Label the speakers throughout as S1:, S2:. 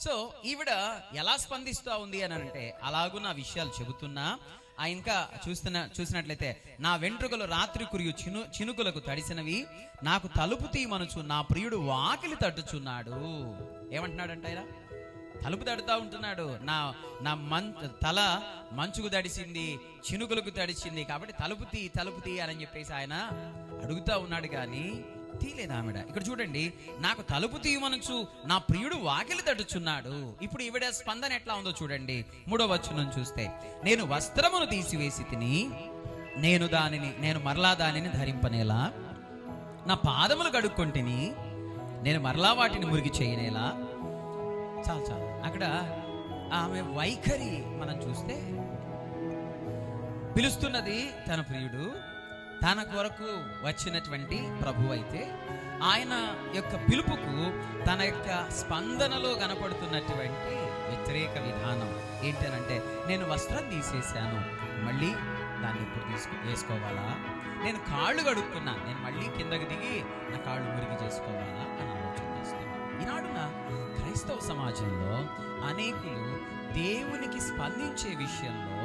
S1: So ఈవిడ ఎలా స్పందిస్తూ ఉంది అని అంటే, అలాగూ నా విషయాలు చెబుతున్నా ఇంకా చూసినట్లయితే, నా వెంట్రుకలు రాత్రి కురియు చినుకులకు తడిసినవి, నాకు తలుపు తీయమనుచు నా ప్రియుడు వాకిలి తట్టుచున్నాడు. ఏమంటున్నాడంట ఆయన? తలుపు తడుతూ ఉంటున్నాడు. నా నా తల మంచుకు తడిసింది, చినుకులకు తడిసింది, కాబట్టి తలుపు తీ అని చెప్పేసి ఆయన అడుగుతా ఉన్నాడు, కానీ తీయలేదు ఆవిడ. ఇక్కడ చూడండి, నాకు తలుపు తీయమనుచు నా ప్రియుడు వాకిలి తట్టుచున్నాడు. ఇప్పుడు ఈవిడ స్పందన ఎట్లా ఉందో చూడండి. 3వ వచనం చూస్తే, నేను వస్త్రమును తీసివేసి తిని నేను మరలా దానిని ధరింపనేలా, నా పాదములు కడుక్కొంటిని నేను మరలా వాటిని మురిగి చేయనేలా. చాలు అక్కడ ఆమె వైఖరి మనం చూస్తే, పిలుస్తున్నది తన ప్రియుడు, తన కొరకు వచ్చినటువంటి ప్రభు అయితే ఆయన యొక్క పిలుపుకు తన యొక్క స్పందనలో కనపడుతున్నటువంటి వ్యతిరేక విధానం ఏంటనంటే, నేను వస్త్రం తీసేశాను, మళ్ళీ దాన్ని ఎప్పుడు వేసుకోవాలా? నేను కాళ్ళు కడుక్కున్నా, నేను మళ్ళీ కిందకి దిగి నా కాళ్ళు మురిగి చేసుకోవాలా అని ఆలోచన చేస్తాను. ఈనాడున క్రైస్తవ సమాజంలో అనేకులు దేవునికి స్పందించే విషయంలో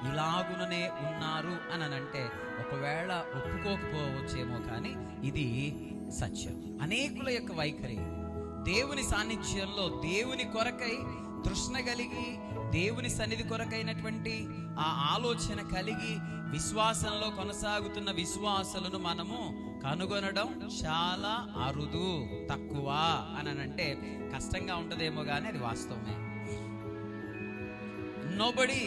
S1: ఇలాగుననే ఉన్నారు అని అంటే, ఒకవేళ ఒప్పుకోకపోవచ్చేమో, కానీ ఇది సత్యం. అనేకుల యొక్క వైఖరి దేవుని సాన్నిధ్యంలో దేవుని కొరకై తృష్ణ కలిగి, దేవుని సన్నిధి కొరకైనటువంటి ఆ ఆలోచన కలిగి విశ్వాసంలో కొనసాగుతున్న విశ్వాసులను మనము కనుగొనడం చాలా అరుదు, తక్కువ అని అంటే కష్టంగా ఉంటదేమో, కానీ అది వాస్తవమే. Nobody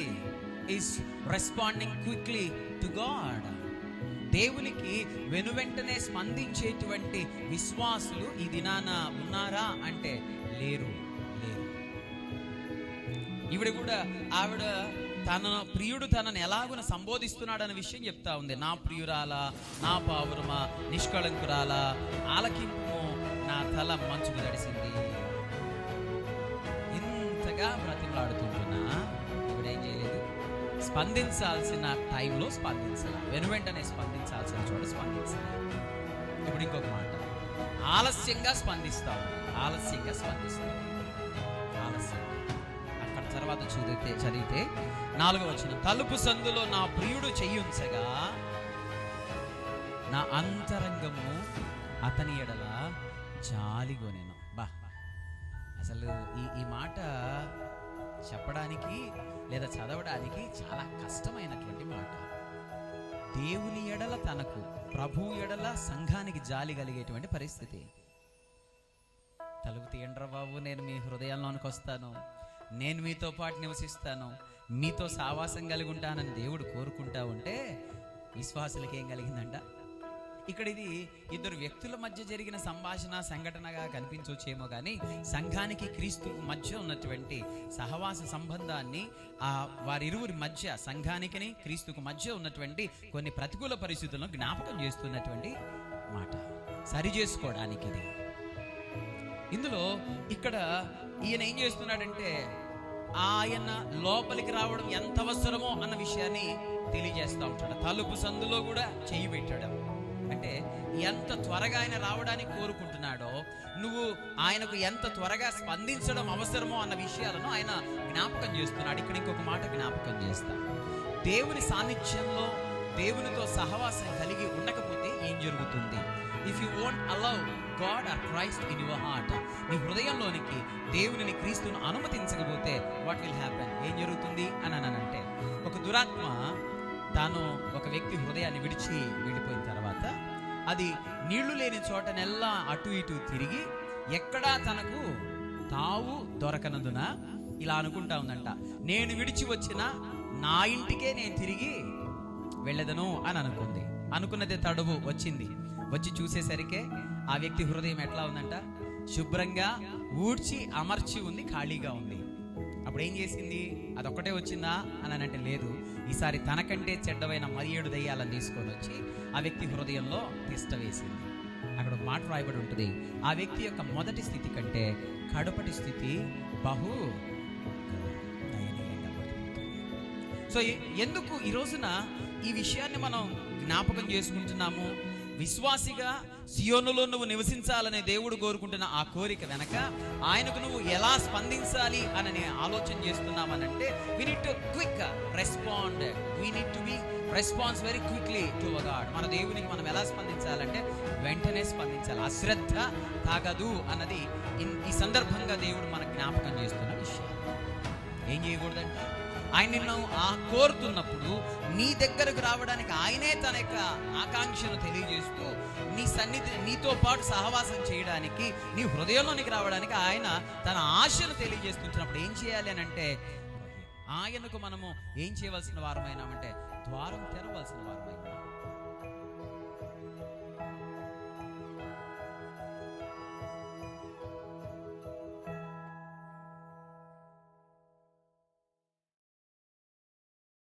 S1: is responding quickly to God. దేవునికి వెనువెంటనే స్పందించేటువంటి విశ్వాసులు ఈ దినాన ఉన్నారా అంటే లేరు. ఈవిడ కూడా తన ప్రియుడు తనను ఎలాగున సంబోధిస్తున్నాడన్న విషయం చెప్తా ఉంది. నా ప్రియురాలా, నా పావురమా, నిష్కళంకురాలా, ఆలకింపు, నా తల మంచుకు తడిసింది. ఇంతగా బ్రతిమలాడుతుంటున్నా ఇవిడేం చేయలేదు. స్పందించాల్సిన టైంలో స్పందించాలి, వెనువెంటనే స్పందించాల్సిన చోట స్పందించాలి. ఇప్పుడు ఇంకొక మాట, ఆలస్యంగా స్పందిస్తావు. అక్కడ తర్వాత చదివితే 4వ వచనం, తలుపు సందులో నా ప్రియుడు చెయ్యుంచగా నా అంతరంగము అతని ఎడల జాలిగొనెను. అసలు ఈ మాట చెప్పడానికి లేదా చదవడానికి చాలా కష్టమైనటువంటి మాట. దేవుని ఎడల తనకు, ప్రభు ఎడల సంఘానికి జాలి కలిగేటువంటి పరిస్థితి. తలుపు తీయండ్రా బాబు, నేను మీ హృదయంలోనికి వస్తాను, నేను మీతో పాటు నివసిస్తాను, మీతో సావాసం కలిగి ఉంటానని దేవుడు కోరుకుంటా ఉంటే విశ్వాసులకి ఏం కలిగిందంట? ఇక్కడ ఇది ఇద్దరు వ్యక్తుల మధ్య జరిగిన సంభాషణ, సంఘటనగా కనిపించవచ్చేమో, కానీ సంఘానికి క్రీస్తుకు మధ్య ఉన్నటువంటి సహవాస సంబంధాన్ని, వారిరువురి మధ్య, సంఘానికి క్రీస్తుకు మధ్య ఉన్నటువంటి కొన్ని ప్రతికూల పరిస్థితులను జ్ఞాపకం చేస్తున్నటువంటి మాట, సరి చేసుకోవడానికి ఇది. ఇందులో ఇక్కడ ఈయన ఏం చేస్తున్నాడంటే, ఆయన లోపలికి రావడం ఎంత అవసరమో అన్న విషయాన్ని తెలియజేస్తూ ఉంటాడు. తలుపు సందులో కూడా చెయ్యి పెట్టాడు. అంటే ఎంత త్వరగా ఆయన రావడానికి కోరుకుంటున్నాడో, నువ్వు ఆయనకు ఎంత త్వరగా స్పందించడం అవసరమో అన్న విషయాలను ఆయన జ్ఞాపకం చేస్తున్నాడు. ఇక్కడ ఇంకొక మాట జ్ఞాపకం చేస్తా, దేవుని సాన్నిధ్యంలో దేవునితో సహవాసం కలిగి ఉండకపోతే ఏం జరుగుతుంది? If you won't allow God or Christ in your heart, నీ హృదయంలోనికి దేవుని క్రీస్తును అనుమతించకపోతే వాట్ విల్ హ్యాపెన్? ఏం జరుగుతుంది అని అంటే, ఒక దురాత్మ తాను ఒక వ్యక్తి హృదయాన్ని విడిచి వెళ్ళిపోయిన తర్వాత అది నీళ్లు లేని చోటనెల్లా అటు ఇటు తిరిగి ఎక్కడా తనకు తావు దొరకనందున ఇలా అనుకుంటా ఉందంట, నేను విడిచి వచ్చిన నా ఇంటికే నేను తిరిగి వెళ్ళదను అని అనుకున్నదే తడువు వచ్చింది. వచ్చి చూసేసరికే ఆ వ్యక్తి హృదయం ఎట్లా ఉందంట? శుభ్రంగా ఊడ్చి అమర్చి ఉంది, ఖాళీగా ఉంది. అప్పుడు ఏం చేసింది? అదొక్కటే వచ్చిందా అని అంటే లేదు, ఈసారి తనకంటే చెడ్డవైన 17 దయ్యాలను తీసుకొని వచ్చి ఆ వ్యక్తి హృదయంలో తిష్ట వేసింది. అక్కడ ఒక మాట రాయబడి ఉంటుంది, ఆ వ్యక్తి యొక్క మొదటి స్థితి కంటే కడపటి స్థితి బహు దయనీయంగా పడిపోతుంది. సో ఎందుకు ఈ రోజున ఈ విషయాన్ని మనం జ్ఞాపకం చేసుకుంటున్నాము? విశ్వాసిగా సియోనులో నువ్వు నివసించాలనే దేవుడు కోరుకుంటున్న ఆ కోరిక వెనక ఆయనకు నువ్వు ఎలా స్పందించాలి అని ఆలోచన చేస్తున్నామనంటే we need to quick respond, we need to be response very quickly to God. మన దేవునికి మనం ఎలా స్పందించాలంటే వెంటనే స్పందించాలి. అశ్రద్ధ తాగదు అన్నది ఈ సందర్భంగా దేవుడు మనకు జ్ఞాపకం చేస్తున్న విషయం. ఏం చేయకూడదంటే ఆయన నిన్ను కోరుతున్నప్పుడు నీ దగ్గరకు రావడానికి ఆయనే తన యొక్క ఆకాంక్షను తెలియజేస్తూ నీ సన్నిధి నీతో పాటు సహవాసం చేయడానికి నీ హృదయంలోనికి రావడానికి ఆయన తన ఆశను తెలియజేస్తుంటున్నప్పుడు ఏం చేయాలి అని అంటే ఆయనకు మనము ఏం చేయవలసిన వారమైనామంటే ద్వారం తెరవలసిన వారమైనా.